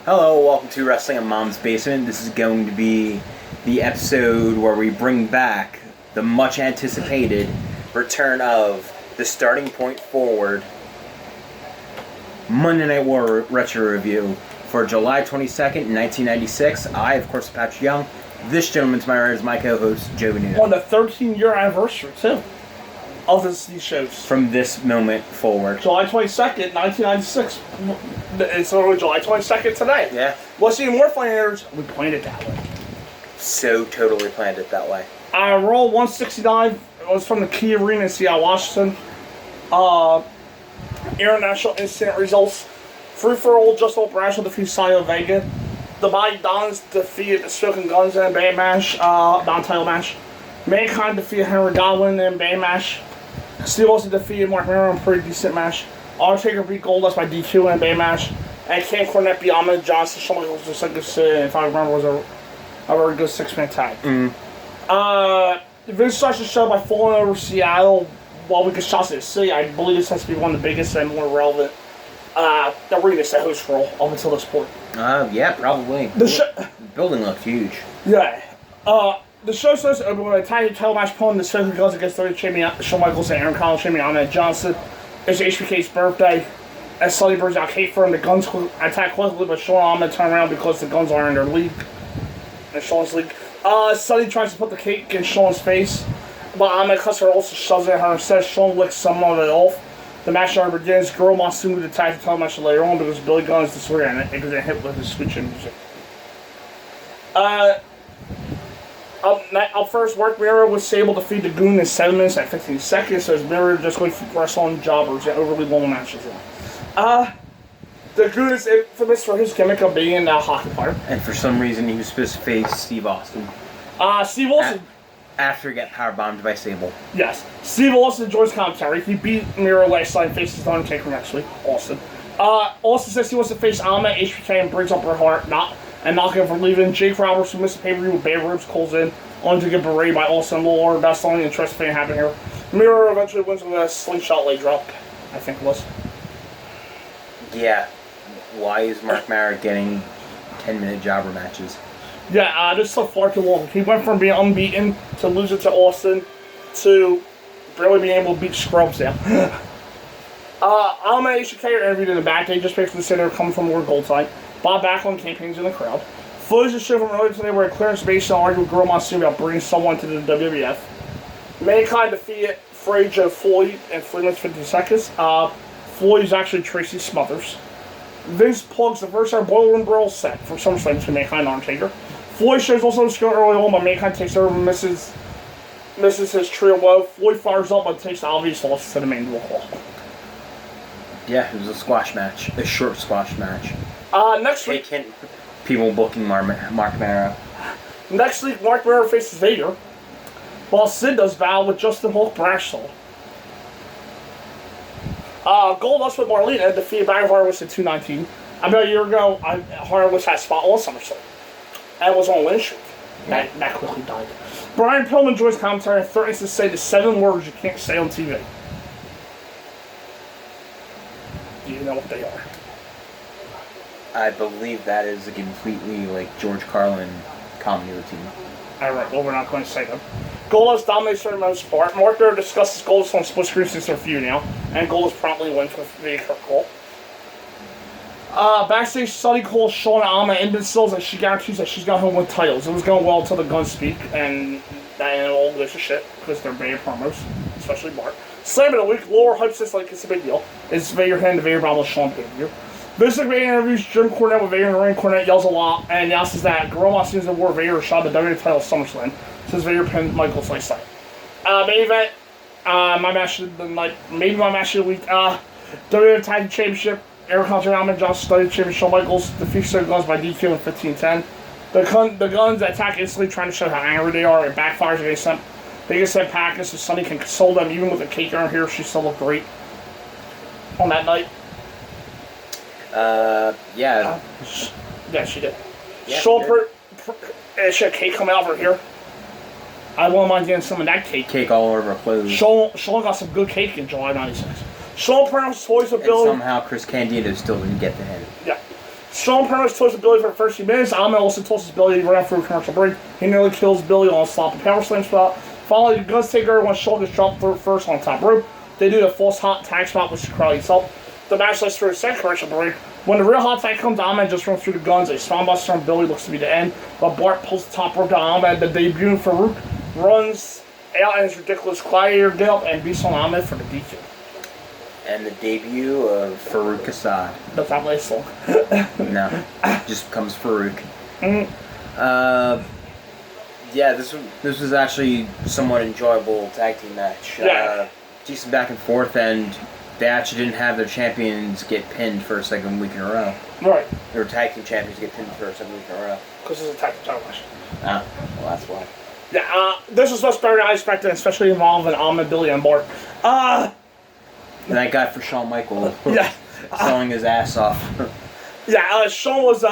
Hello, welcome to Wrestling in Mom's Basement. This is going to be the episode where we bring back the much anticipated return of the Starting Point Forward Monday Night War Retro Review for July 22nd, 1996. I, of course, am Patrick Young. This gentleman to my right is my co-host, Joe Venuto. On the 13-year anniversary, too, of these shows. From this moment forward. July 22nd, 1996. It's literally July 22nd today. Yeah. What's even more funny is we planned it that way. So totally planned it that way. Raw 169 was from the Key Arena in Seattle, Washington. International Instant results. Free-for-all, Just Old Bradshaw defeats Savio Vega. The Mighty Dons defeated the Smoking Guns in a band match, non-title match. Mankind defeated Henry Godwin in a band match. Steve Austin defeated Mark Miro in a pretty decent match. Undertaker beat Goldust by DQ in a band match. And Cam Cornette beat Ahmed Johnson. Shawn was just like this, if I remember, was a very good six-man tag. Vince starts the show by falling over Seattle while we get shots at the city. I believe this has to be one of the biggest and more relevant arenas to host for up until this point. Yeah, probably. The building looked huge. Yeah. The show starts with a tag title match pulling the Smoking Guns against WWE champion Shawn Michaels and Aaron Collins champion Ahmed Johnson. It's HBK's birthday. As Sully brings out Kate for him, the Guns attack quickly, but Shawn and Ahmed turn around because the Guns are in their league. In Shawn's league. Sully tries to put the cake in Shawn's face, but Ahmed Custer also shoves it at her and says Shawn licks some of it off. The match already begins. Girl Monsoon to attack the title match later on because Billy Gunn is disoriented and it gets hit with his switching music. Up first, Mark Miro was able to defeat the Goon in 7 minutes and 15 seconds, so his Miro just going to wrestle on jobbers and overly long matches. The Goon is infamous for his gimmick of being a hockey player. And for some reason, he was supposed to face Steve Austin. Steve Austin... After he got powerbombed by Sable. Yes. Steve Austin joins commentary. He beat Miro last night and faces the Undertaker next week. Austin. Austin says he wants to face Ahmed, HBK, and brings up Bret Hart, knock him from leaving. Jake Roberts, who missed the pay-per-view with bad ribs, calls in, only to get berated by Austin. Lord, that's the only interesting thing happened here. Miro eventually wins with a slingshot leg drop, I think it was. Yeah. Why is Mark Miro getting 10-minute jobber matches? Yeah, this took far too long. He went from being unbeaten to losing to Austin to barely being able to beat Scrubs now. Ahmed and HBK are interviewed in the back. They just basically say they're coming from more gold time. Bob Backlund campaigns in the crowd. Footage is shown from earlier today where Clarence Mason argued with Girl Monsoon about bringing someone to the WWF. Mankind defeated Frey Joe Floyd in 3 minutes 50 seconds. Floyd is actually Tracy Smothers. Vince plugs the Versailles Boiler Room Brawl set from SummerSlam to Mankind and Undertaker. Floyd shows also skill early on, but Mankind takes over and misses his trio woe. Floyd fires up but takes the obvious loss to the main dual call. Yeah, it was a squash match. A short squash match. Next week... People booking Mark Miro. Next week, Mark Miro faces Vader, while Sid does battle with Justin Hulk Bradshaw. Goldust with Marlena defeated Barry Horowitz in 219. About a year ago, Horowitz had a spot on SummerSlam. And was on a win streak. That quickly died. Brian Pillman joins commentary and threatens to say the 7 words you can't say on TV. Do you know what they are? I believe that is a completely, George Carlin comedy routine. Alright, well, we're not going to say them. Goldust dominates for the most part. Mark Miro discusses Goldust on split screen since their feud now, and Goldust promptly wins with the Kurt call. Backstage, Sully calls Shawn and Ahmed imbeciles and she guarantees that she's got home with titles. It was going well until the Guns speak, and that all this is shit, because they're bad promos, especially Bart. Slam of the week, Laura hypes this like it's a big deal. It's Vader hitting the Vader bomb with Shawn pay-per-view. Vince McMahon interviews Jim Cornette with Vader in the ring. Cornette yells a lot and announces that Girl Monsoon and War Vader shot the WWE title at SummerSlam since Vader pinned Michaels last night. Main event, my match of the night, maybe my match of the week, WWE Tag Championship. Eric Hunter and Ahmed Johnson studied champion Shawn Michaels defeats the Guns by DQ in 15-10. The Guns attack instantly, trying to show how angry they are. It backfires against them. They get sent packing so Sunny can console them. Even with a cake on here, she still looked great on that night. Yeah. Yeah, she did. Yeah, Shawn she had cake come out over here. I wouldn't mind getting some of that cake. Cake all over her clothes. Shawn got some good cake in July '96. Shawn pronounced toys with Bill. And somehow Chris Candido still didn't get the hint. Yeah. Shawn pretty much tosses Billy for the first few minutes. Ahmed also tosses Billy right through a commercial break. He nearly kills Billy on a sloppy power slam spot. Following the Guns takeover when Shawn gets dropped first on the top rope. They do the false hot tag spot, which the crowd eats up. The match lasts through a second commercial break. When the real hot tag comes, Ahmed just runs through the Guns. A spinebuster on Billy looks to be the end, but Bart pulls the top rope down Ahmed. The debut Farouk runs out in his ridiculous gladiator get up and beats on Ahmed for the DQ. And the debut of Farouk Assad. That's not my song. No, just comes Farouk. Mm-hmm. Yeah, this was actually a somewhat enjoyable tag team match. Yeah. Decent back and forth, and they actually didn't have their champions get pinned for a second week in a row. Right. Their tag team champions get pinned for a second week in a row. Because it's a tag team title match. Ah, well, that's why. Yeah, this was much better than I expected, especially involving Ahmed, Billy, and Bart. Thank God for Shawn Michaels Yeah. selling his ass off. Yeah, Shawn was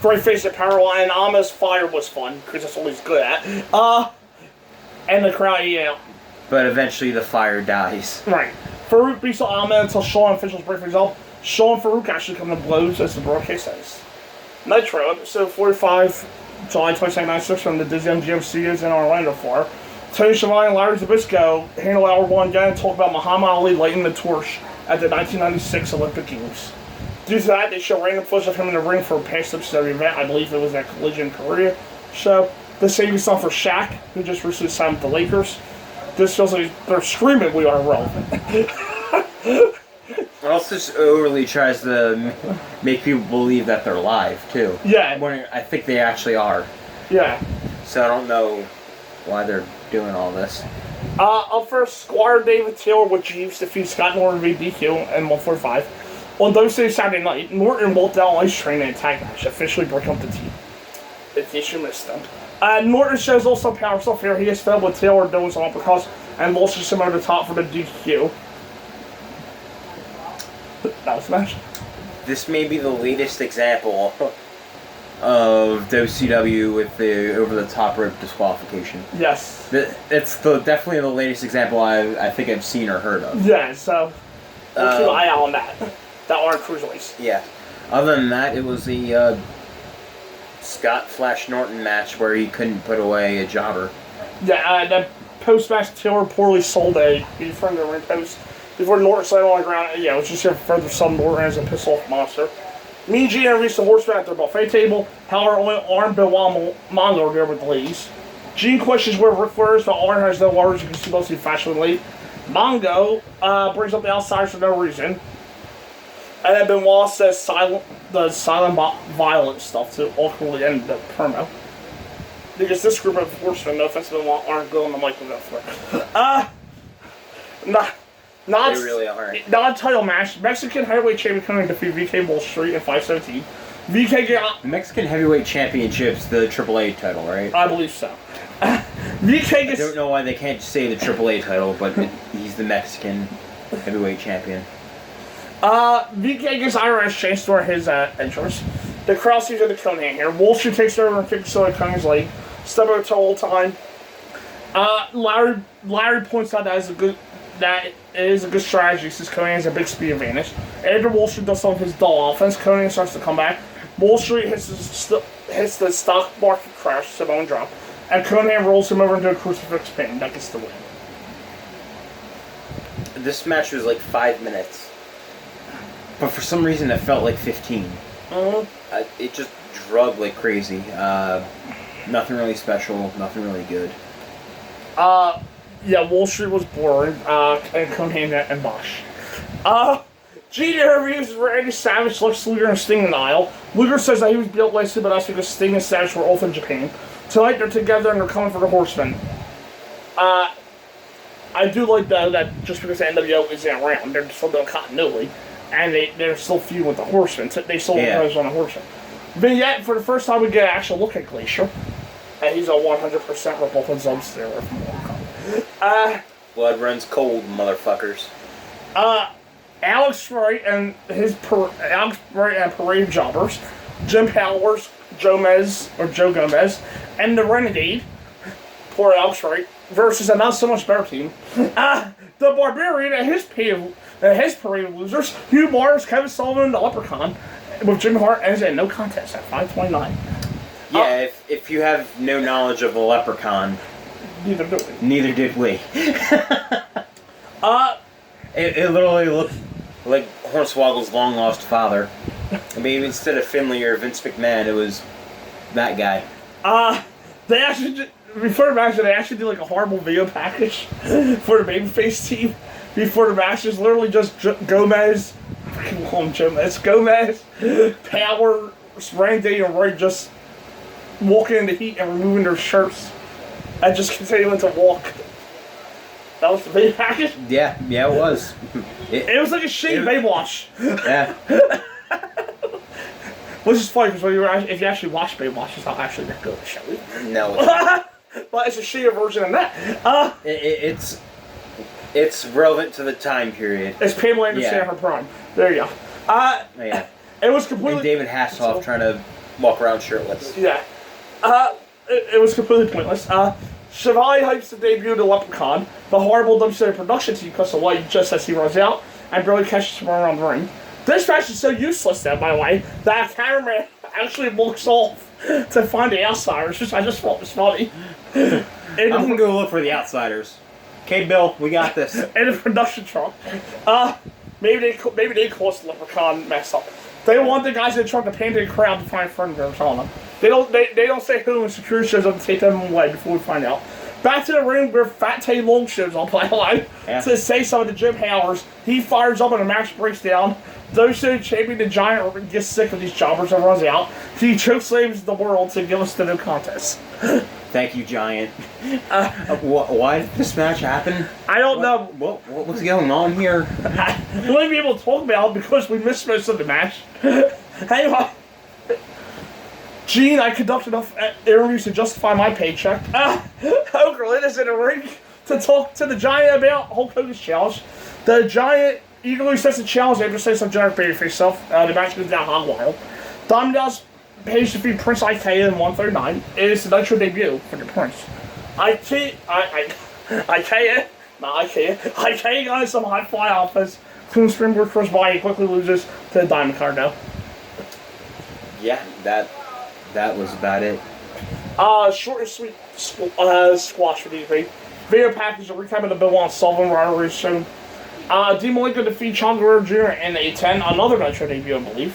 very face at power line. Ahmed's fire was fun, because that's all he's good at. And the crowd, yeah. But eventually the fire dies. Right. Farouk beats Ahmed until Shawn officials break things up. Shawn and Farouk actually come to blows, as the broadcast says. Nitro, episode 45, July 22nd, 96, from the Disney MGM Studios in Orlando, Florida. Tony Schiavone and Larry Zbyszko handle hour one again and talk about Muhammad Ali lighting the torch at the 1996 Olympic Games. Due to that, they show random footage of him in the ring for a past episode event. I believe it was at Collision Korea show. The same is done for Shaq, who just recently signed with the Lakers. This feels like they're screaming we are relevant. It also just overly tries to make people believe that they're live, too. Yeah. When I think they actually are. Yeah. So I don't know why they're doing all this. Up first, Squire David Taylor with Jeeves defeats Scott Norton via DQ in 145. On Thursday, Saturday night, Norton and Walt Down Ice train in a tag match, officially break up the team. In case you missed them. Norton shows also power stuff here. He is fed with Taylor doing some uppercuts and launches him over the top for the DQ. That was the match. This may be the latest example of WCW with the over-the-top rope disqualification. Yes. It's definitely the latest example I think I've seen or heard of. Yeah, so we'll keep an eye out on that. That aren't cruiserweights. Yeah. Other than that, it was the Scott Flash Norton match where he couldn't put away a jobber. Yeah, the post-match Taylor poorly sold a from the ring post before Norton slammed on the ground. Yeah, it was just here further some Norton as a pissed-off monster. Me and Gene reached the horseman at their buffet table. However, only Arn, Bill, Mongo are there with the ladies. Gene questions where Ric Flair is, but Arn has no words. You can see mostly fashionably late. Mongo brings up the outsiders for no reason. And then Benoit says silent violent stuff to ultimately end the promo. Because this group of horsemen, no offense to Benoit, aren't good on the mic with that Flair. They really aren't. Non-title match. Mexican heavyweight champion coming to defeat VK Wall Street in 517. VK got... The Mexican Heavyweight Championship's the AAA title, right? I believe so. VK gets... I don't know why they can't say the AAA title, but he's the Mexican Heavyweight Champion. VK gets IRS chased during his entrance. The crowd sees the Conan here. Wall Street takes over and kicks Sonny Conan's leg. Step over the whole time. Larry points out that it is a good strategy since Conan has a big speed advantage. After Wall Street does some of his dull offense, Conan starts to come back. Wall Street hits the stock market crash, Samoan drop, and Conan rolls him over into a crucifix pin. That gets the win. This match was like 5 minutes. But for some reason it felt like 15. It just drug like crazy. Nothing really special, nothing really good. Yeah, Wall Street was boring, and Conan and Bosch. Gene interviews Randy Savage, Lex Luger, and Sting in the aisle. Luger says that he was built like but that's because Sting and Savage were off in Japan. Tonight they're together and they're coming for the Horsemen. I do like that just because the NWO isn't around, they're still doing continuity, and they're still feuding with the Horsemen. They still have on the Horsemen. Vignette, for the first time we get an actual look at Glacier. And he's a 100% rip-off of Zubstair from Mortal Blood runs cold, motherfuckers. Alex Wright and Parade Jobbers, Jim Powers, Joe Gomez, and the Renegade, poor Alex Wright, versus a not so much better team. The Barbarian and his parade of losers, Hugh Mars, Kevin Sullivan, and the Leprechaun, with Jimmy Hart ends in no contest at 5:29. Yeah, if you have no knowledge of the Leprechaun, Neither do we. neither did we. It literally looked like Hornswoggle's long lost father. I mean, instead of Finley or Vince McMahon, it was that guy. They actually, before the match, they actually did like a horrible video package for the babyface team. Before the match, it's literally just Gomez, freaking call him Gomez, Power, Randy, and Roy just walking in the heat and removing their shirts and just continuing to walk. That was the video package? Yeah, it was. It was like a shitty Baywatch. Yeah. Which is funny because if you actually watch Baywatch, it's not actually that good, shall we? No. But it's a shittier version of that. It's relevant to the time period. It's Pamela Anderson in her prime. There you go. Yeah. It was completely... And David Hasselhoff trying to walk around shirtless. Yeah. It was completely pointless. Chevalier hypes the debut of the Leprechaun. The horrible WCW production team cuts away just as he runs out and barely catches him around the ring. This match is so useless, then, by the way, that a cameraman actually looks off to find the outsiders, which I just thought was funny. I'm gonna go look for the outsiders. Okay, Bill, we got this. In the production truck. Maybe they caused the Leprechaun mess up. They want the guys in the truck to paint the crowd to find furniture on them. They don't say who, and security shows up to take them away before we find out. Back to the ring where Fat Tay Long shows up, by the way, to say some of the Jim Howers. He fires up and the match breaks down. Those two champion the Giant gets sick of these jobbers and runs out. He chokeslams the world to give us the no contest. Thank you, Giant. Why did this match happen? I don't know. What was going on here? We won't be able to talk about it because we missed most of the match. Anyway. Gene, I conduct enough interviews to justify my paycheck. Okerlund is in the ring to talk to the Giant about Hulk Hogan's challenge. The Giant eagerly sets the challenge after saying some generic babyface stuff. The match goes down hog wild. Diamond Dallas Page defeat Prince Ikea in 139. It is the Nitro debut for the Prince. Ikea got some high fly offense. Clean springboard cross body quickly loses to the Diamond card though. Yeah, that was about it. Short and sweet squash for DP. Video package, a recap of the Bill Sullivan rivalry show. Dean Malenko defeat Shawn Jr. in A10, another Nitro debut, I believe,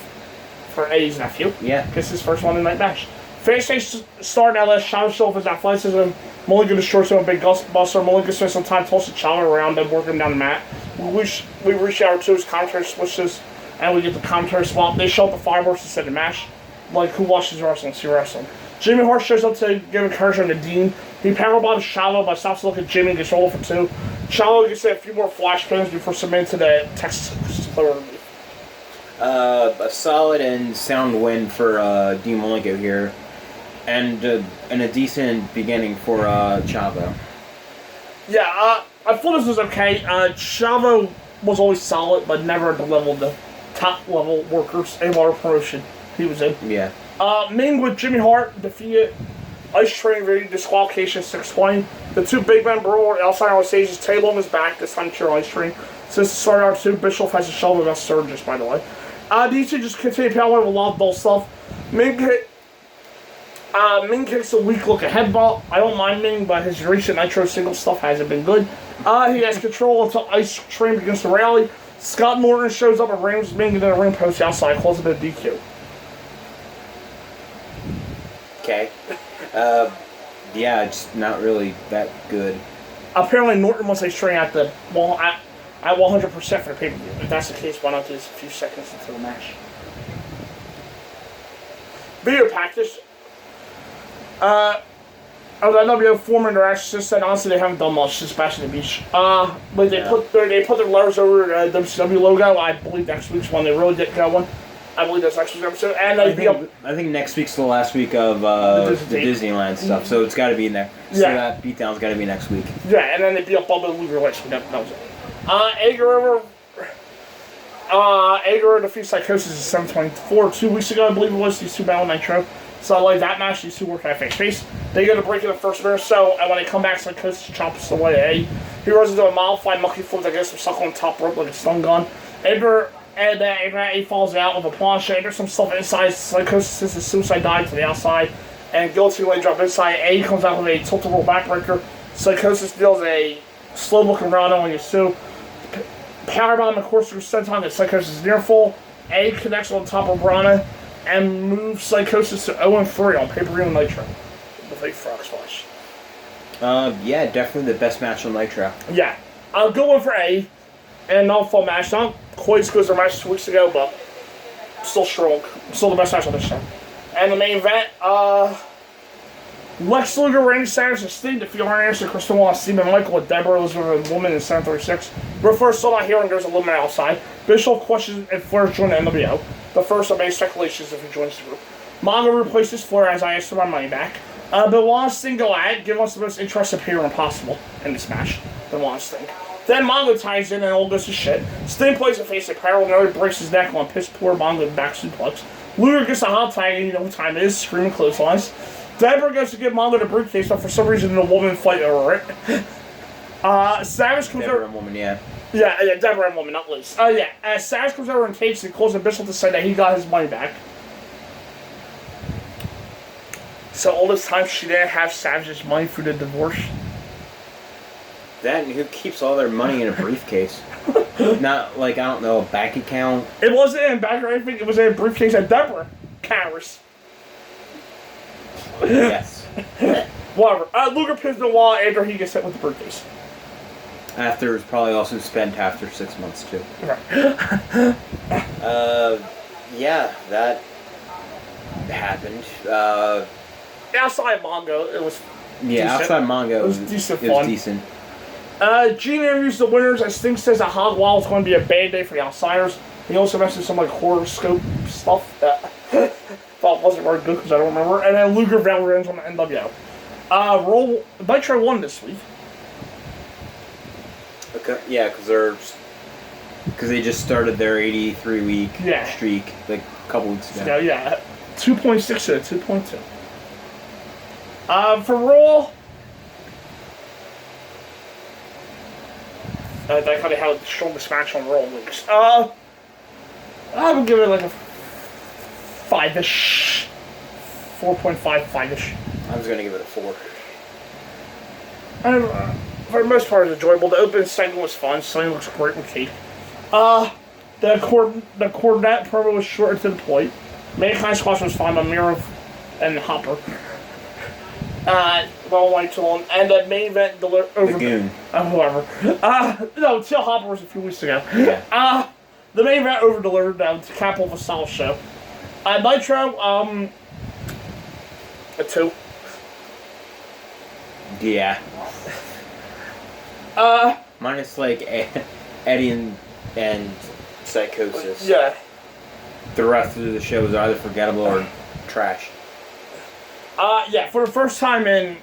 for Eddie's nephew. Yeah. Gets his first Monday Night match. Face star now lets Shawn show off his athleticism. Malenko destroys him a big buster. Malenko spends some time tossing Shawn around and working him down the mat. We reach out to his commentary switches, and we get the commentary swap. They show up the fireworks instead of the match. Like, who watches wrestling? See wrestling. Jimmy Hart shows up to give encouragement to Dean. He powerbombs Shallow but stops to look at Jimmy and gets rolled for two. Shallow gets a few more flash pins before submitting to the Texas Clear relief. A solid and sound win for Dean Malenko here, and a decent beginning for Chavo. Yeah, I thought this was okay. Chavo was always solid, but never at the level of the top level workers in water promotion he was in. Yeah. Ming with Jimmy Hart defeated Ice Train via disqualification 620. The two big men brawl outside on stages. Taylor on his back, this time cheer Ice Train. Since the start of R2, Bischoff has a shoulder against Surges, by the way. These two just continue to with a lot of dull stuff. Ming kicks a weak look at headbutt. I don't mind Ming, but his recent Nitro single stuff hasn't been good. He has control until Ice Train begins to rally. Scott Norton shows up and rams Ming into the ring post outside, closing the DQ. Okay. Yeah, it's not really that good. Apparently Norton wants Ice Train at 100% for the pay-per-view. If that's the case, why not do this a few seconds into the match? Video package. Of the NWO former interactions since then, honestly, they haven't done much since Bash at the Beach. But they put their letters over the WCW logo. I believe next week's one they really get going. I believe that's next week's episode. And I think next week's the last week of the Disneyland stuff, so it's got to be in there. So that beatdown's got to be next week. Yeah, and then they beat up Bubba and Luger last week. That was it. Agar defeats Psychosis in 724 2 weeks ago, I believe it was. These two battle Nitro. So, like, that match, these two work at face. They go to break in the first minute or so, and when they come back, Psychosis chomps away. He runs into a modified monkey flip that gets him stuck on the top rope like a stun gun. Agar And he falls out of a planche. There's some stuff inside. Psychosis is suicide dive to the outside. And guillotine leg drop inside. A comes out with a tilt-a-roll backbreaker. Psychosis deals a slow-looking round on Yasu. Powerbomb, of course, through senton that Psychosis is near full. A connects on top of Brana and moves Psychosis to 0-3 on pay-per-view and Nitro with a frog splash. Yeah, definitely the best match on Nitro. Yeah, I'll go in for A. And not full match. Not quite as good as their match 2 weeks ago, but still strong. Still the best match on this show. And the main event, Lex Luger, Randy Savage, and Sting defeat Arn Anderson, Kristen Wallace, Stephen Michael, with Deborah Elizabeth, a woman in 736. But first, still not here, and there's a woman outside. Bischoff questions if Flair joined the NWO. The first of many speculations if he joins the group. Mongo replaces Flair as I asked for my money back. But Wallace Sting go at it, giving us the most interesting appearance possible in this match. The Wallace Sting. Then Mongo ties in and all goes to shit. Sting plays a face at Peril, and breaks his neck on piss poor Mongo back suplex. Luger gets a hot tag, and you know what time it is, screaming clotheslines. Deborah goes to give Mongo the briefcase, but for some reason the woman fight over it. Savage comes over. Deborah and woman, yeah. Yeah, Deborah and woman, not Liz. Savage comes over and takes and calls the Bishop to say that he got his money back. So all this time she didn't have Savage's money for the divorce. That and who keeps all their money in a briefcase? Not like, I don't know, a bank account. It wasn't in a bag or anything. It was in a briefcase at Deborah carries. Yes. Whatever. Luger pins the wall after he gets hit with the briefcase. After it was probably also spent after 6 months too. Right. Yeah, that happened. Outside Mongo, it was. Yeah, decent. outside Mongo, it was decent. It was decent. Gene interviews the winners, and Sting says that Hog Wild is going to be a bad day for the outsiders. He also mentioned some like horoscope stuff that thought wasn't very good because I don't remember. And then Luger Valor ends on the NWO. Nitro won this week. Okay, yeah, because they just started their 83-week streak like a couple weeks ago. Yeah, 2.6 to 2.2. For Raw, that kind of had the strongest match on Raw weeks. I would give it like a 5-ish. 4.5, 5-ish. I was going to give it a 4. And, for the most part, it was enjoyable. The opening segment was fun. Sonny looks great with Kate. The cornet promo was short and to the point. Mankind Squash was fun, but Miro and Hopper. Well, went too long. And the main event over. The Gunn. Whoever. No, Till Hopper was a few weeks ago. Yeah. The main event over delivered to cap off a solid show. Nitro, a 2. Yeah. Minus like Eddie and Psychosis. Yeah. The rest of the show was either forgettable or trash. Yeah, for the first time in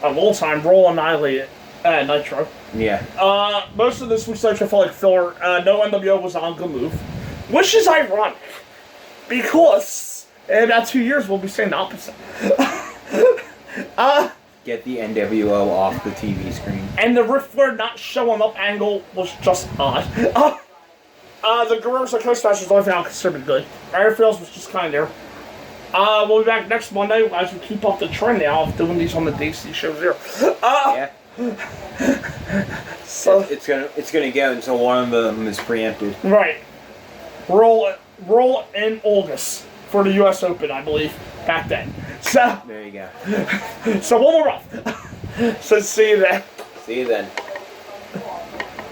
a long time, Raw annihilated Nitro. Yeah. Most of this week's Nitro felt like filler. No NWO was on Good Move. Which is ironic. Because in about 2 years, we'll be saying the opposite. Get the NWO off the TV screen. And the Ric Flair not showing up angle was just odd. The Guerreros and Coast match was the only thing I considered to be good. Everything else was just kind of there. We'll be back next Monday as we keep up the trend now of doing these on the DC shows here. Yeah. So it's gonna go until one of them is preempted. Right. Roll in August for the U.S. Open, I believe, back then. So there you go. So one more off. So see you then. See you then.